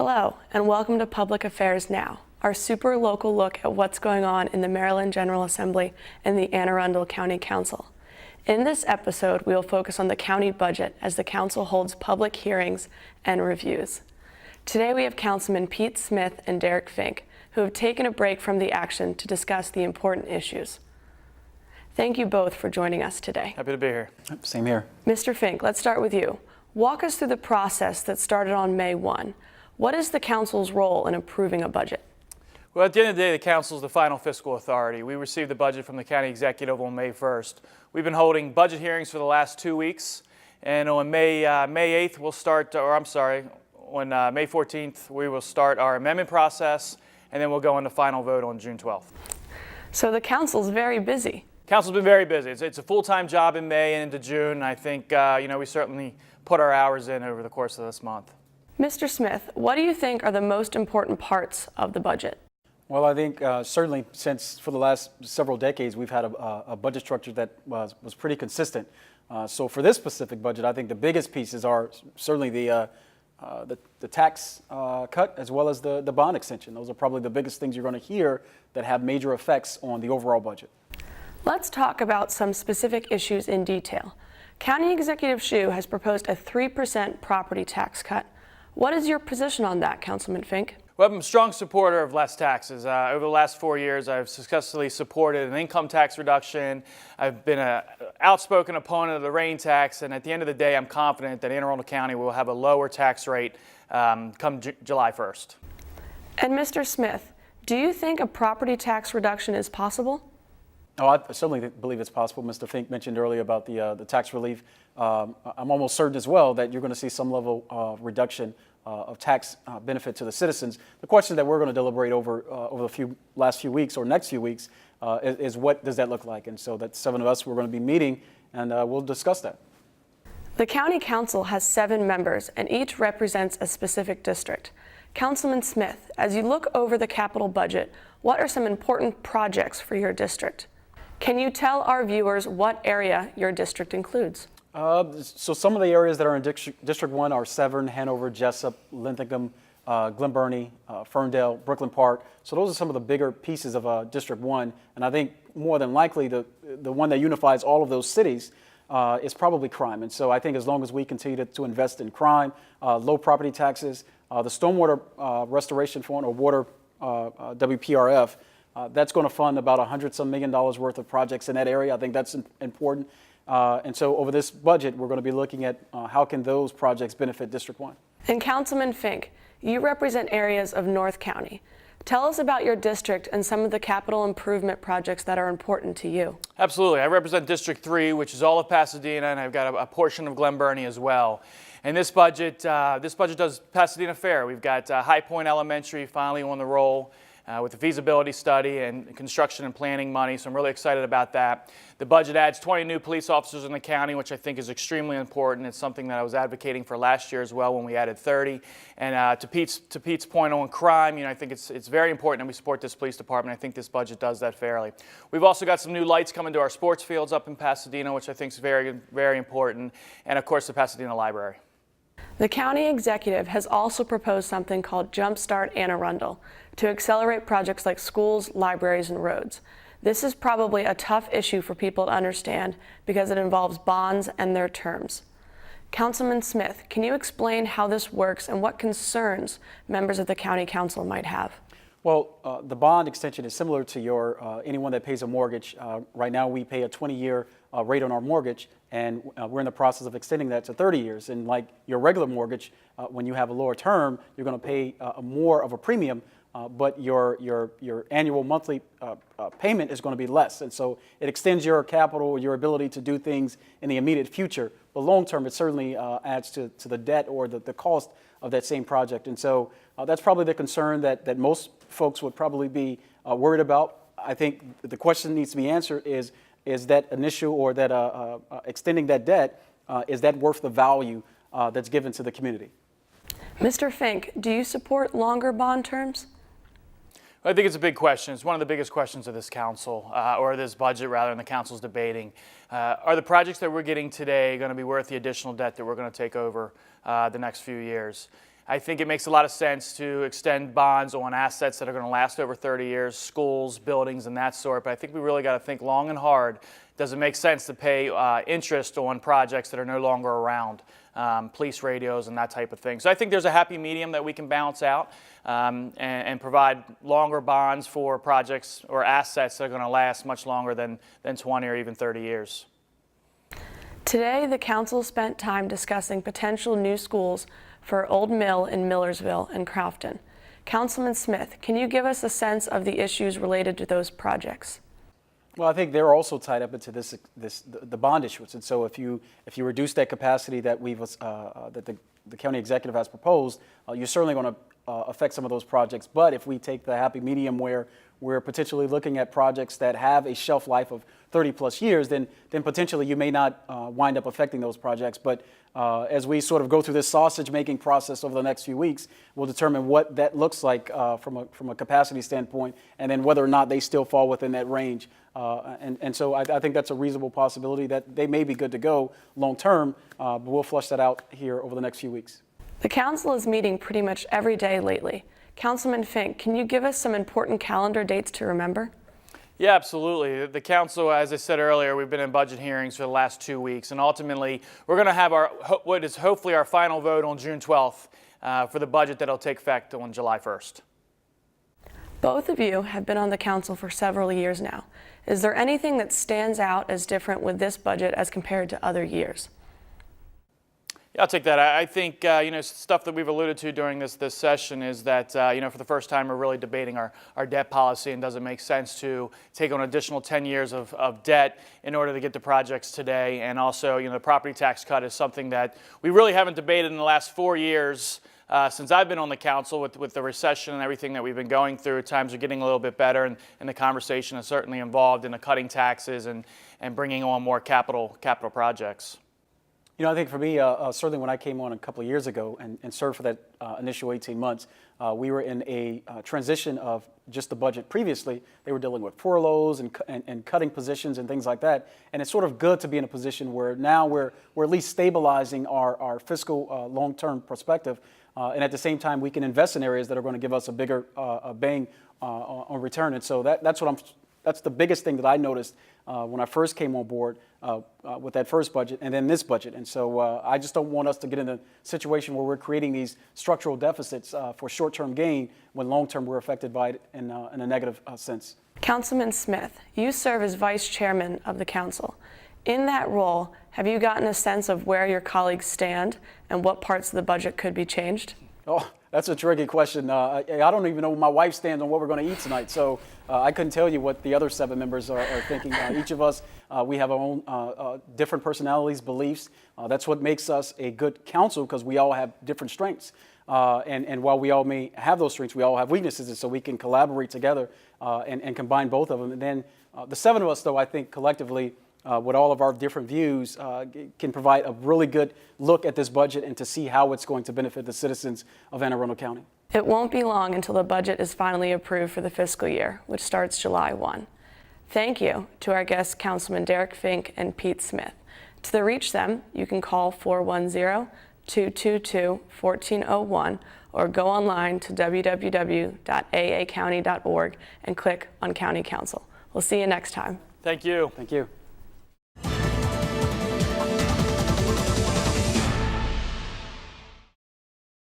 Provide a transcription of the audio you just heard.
Hello, and welcome to Public Affairs Now, our super local look at what's going on in the Maryland General Assembly and the Arundel County Council. In this episode, we will focus on the county budget as the council holds public hearings and reviews. Today we have Councilman Pete Smith and Derek Fink, who have taken a break from the action to discuss the important issues. Thank you both for joining us today. Happy to be here. Same here. Mr. Fink, let's start with you. Walk us through the process that started on May 1. What is the council's role in approving a budget? Well, at the end of the day, the council is the final fiscal authority. We received the budget from the county executive on May 1st. We've been holding budget hearings for the last 2 weeks, and on May 8th, we'll start, on May 14th, we will start our amendment process, and then we'll go into final vote on June 12th. So the council's very busy. Council's been very busy. It's a full-time job in May and into June. I think, we certainly put our hours in over the course of this month. Mr. Smith, what do you think are the most important parts of the budget? Well, I think certainly since for the last several decades, we've had a budget structure that was pretty consistent. So for this specific budget, I think the biggest pieces are certainly the tax cut as well as the bond extension. Those are probably the biggest things you're going to hear that have major effects on the overall budget. Let's talk about some specific issues in detail. County Executive Shue has proposed a 3% property tax cut. What is your position on that, Councilman Fink? Well, I'm a strong supporter of less taxes. Over the last 4 years, I've successfully supported an income tax reduction. I've been an outspoken opponent of the rain tax, and at the end of the day, I'm confident that Anne Arundel County will have a lower tax rate come July 1st. And Mr. Smith, do you think a property tax reduction is possible? Oh, I certainly believe it's possible. Mr. Fink mentioned earlier about the tax relief. I'm almost certain as well that you're going to see some level of reduction of tax benefit to the citizens. The question that we're going to deliberate over the last few weeks or next few weeks is what does that look like? And so that 7 of us, we're going to be meeting and we'll discuss that. The County Council has 7 members and each represents a specific district. Councilman Smith, as you look over the capital budget, what are some important projects for your district? Can you tell our viewers what area your district includes? So some of the areas that are in District 1 are Severn, Hanover, Jessup, Linthicum, Glen Burnie, Ferndale, Brooklyn Park. So those are some of the bigger pieces of District 1. And I think more than likely the one that unifies all of those cities is probably crime. And so I think as long as we continue to invest in crime, low property taxes, the stormwater restoration fund or water WPRF, that's going to fund about $100-some million worth of projects in that area. I think that's important. And so over this budget, we're going to be looking at how can those projects benefit District 1. And Councilman Fink, you represent areas of North County. Tell us about your district and some of the capital improvement projects that are important to you. Absolutely. I represent District 3, which is all of Pasadena, and I've got a portion of Glen Burnie as well. And this budget does Pasadena fair. We've got High Point Elementary finally on the roll. With the feasibility study and construction and planning money, so I'm really excited about that. The budget adds 20 new police officers in the county, which I think is extremely important. It's something that I was advocating for last year as well when we added 30. And to Pete's point on crime, I think it's very important that we support this police department. I think this budget does that fairly. We've also got some new lights coming to our sports fields up in Pasadena, which I think is very, very important. And of course, the Pasadena Library. The county executive has also proposed something called Jumpstart Anne Arundel to accelerate projects like schools, libraries, and roads. This is probably a tough issue for people to understand because it involves bonds and their terms. Councilman Smith, can you explain how this works and what concerns members of the county council might have? Well, the bond extension is similar to anyone that pays a mortgage. Right now we pay a 20-year rate on our mortgage, and we're in the process of extending that to 30 years. And like your regular mortgage, when you have a lower term, you're going to pay more of a premium, but your annual monthly payment is going to be less. And so it extends your capital, your ability to do things in the immediate future. But long term, it certainly adds to the debt or the cost of that same project. And so that's probably the concern that most folks would probably be worried about. I think the question needs to be answered is that initial or that extending that debt, is that worth the value that's given to the community? Mr. Fink, do you support longer bond terms? I think it's a big question. It's one of the biggest questions of this council, or this budget rather, and the council's debating. Are the projects that we're getting today going to be worth the additional debt that we're going to take over the next few years? I think it makes a lot of sense to extend bonds on assets that are going to last over 30 years, schools, buildings, and that sort. But I think we really got to think long and hard. Does it make sense to pay interest on projects that are no longer around, police radios and that type of thing? So I think there's a happy medium that we can balance out and provide longer bonds for projects or assets that are going to last much longer than 20 or even 30 years. Today, the council spent time discussing potential new schools for Old Mill in Millersville and Crofton. Councilman Smith, can you give us a sense of the issues related to those projects? Well, I think they're also tied up into the bond issuance, and so if you reduce that capacity that the county executive has proposed, you're certainly going to affect some of those projects. But if we take the happy medium where we're potentially looking at projects that have a shelf life of 30 plus years, then potentially you may not wind up affecting those projects. But as we sort of go through this sausage making process over the next few weeks, we'll determine what that looks like from a capacity standpoint, and then whether or not they still fall within that range. And so I think that's a reasonable possibility that they may be good to go long term, but we'll flush that out here over the next few weeks. The council is meeting pretty much every day lately. Councilman Fink, can you give us some important calendar dates to remember? Yeah, absolutely. The council, as I said earlier, we've been in budget hearings for the last 2 weeks, and ultimately we're going to have what is hopefully our final vote on June 12th for the budget that'll take effect on July 1st. Both of you have been on the council for several years now. Is there anything that stands out as different with this budget as compared to other years? Yeah, I'll take that. I think stuff that we've alluded to during this session is that for the first time we're really debating our debt policy, and does it make sense to take on additional 10 years of debt in order to get the projects today? And also, the property tax cut is something that we really haven't debated in the last 4 years since I've been on the council with the recession and everything that we've been going through. Times are getting a little bit better, and the conversation is certainly involved in the cutting taxes and bringing on more capital projects. I think for me, certainly when I came on a couple of years ago and served for that initial 18 months, we were in a transition of just the budget previously. They were dealing with furloughs and cutting positions and things like that. And it's sort of good to be in a position where now we're at least stabilizing our fiscal long-term perspective. And at the same time, we can invest in areas that are going to give us a bigger bang on return. And so that's the biggest thing that I noticed when I first came on board with that first budget and then this budget. And so I just don't want us to get in a situation where we're creating these structural deficits for short-term gain when long-term we're affected by it in a negative sense. Councilman Smith, you serve as vice chairman of the council. In that role, have you gotten a sense of where your colleagues stand and what parts of the budget could be changed? Oh, that's a tricky question. I don't even know where my wife stands on what we're going to eat tonight, so I couldn't tell you what the other 7 members are thinking. Each of us, we have our own different personalities, beliefs. That's what makes us a good council, because we all have different strengths. And while we all may have those strengths, we all have weaknesses, and so we can collaborate together and combine both of them. And then the 7 of us, though, I think collectively, with all of our different views, can provide a really good look at this budget and to see how it's going to benefit the citizens of Anne Arundel County. It won't be long until the budget is finally approved for the fiscal year, which starts July 1. Thank you to our guests, Councilman Derek Fink and Pete Smith. To reach them, you can call 410-222-1401 or go online to www.aacounty.org and click on County Council. We'll see you next time. Thank you. Thank you.